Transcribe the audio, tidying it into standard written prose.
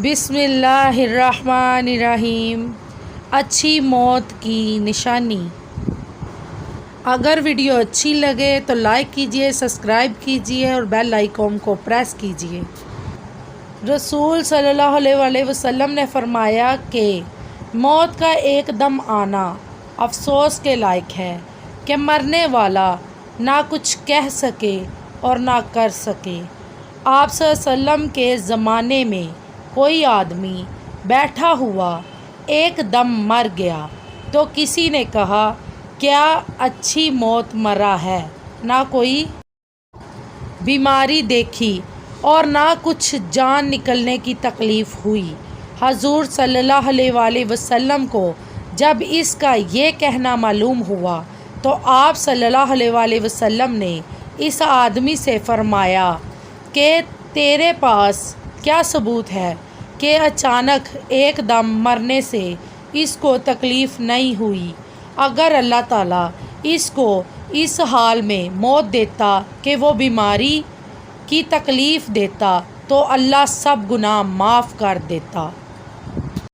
بسم اللہ الرحمن الرحیم۔ اچھی موت کی نشانی۔ اگر ویڈیو اچھی لگے تو لائک کیجئے، سبسکرائب کیجئے اور بیل آئیکن کو پریس کیجئے۔ رسول صلی اللہ علیہ وسلم نے فرمایا کہ موت کا ایک دم آنا افسوس کے لائق ہے کہ مرنے والا نہ کچھ کہہ سکے اور نہ کر سکے۔ آپ صلی اللہ علیہ وسلم کے زمانے میں کوئی آدمی بیٹھا ہوا ایک دم مر گیا تو کسی نے کہا کیا اچھی موت مرا ہے، نہ کوئی بیماری دیکھی اور نہ کچھ جان نکلنے کی تکلیف ہوئی۔ حضور صلی اللہ علیہ وسلم کو جب اس کا یہ کہنا معلوم ہوا تو آپ صلی اللہ علیہ وسلم نے اس آدمی سے فرمایا کہ تیرے پاس کیا ثبوت ہے کہ اچانک ایک دم مرنے سے اس کو تکلیف نہیں ہوئی؟ اگر اللہ تعالیٰ اس کو اس حال میں موت دیتا کہ وہ بیماری کی تکلیف دیتا تو اللہ سب گناہ معاف کر دیتا۔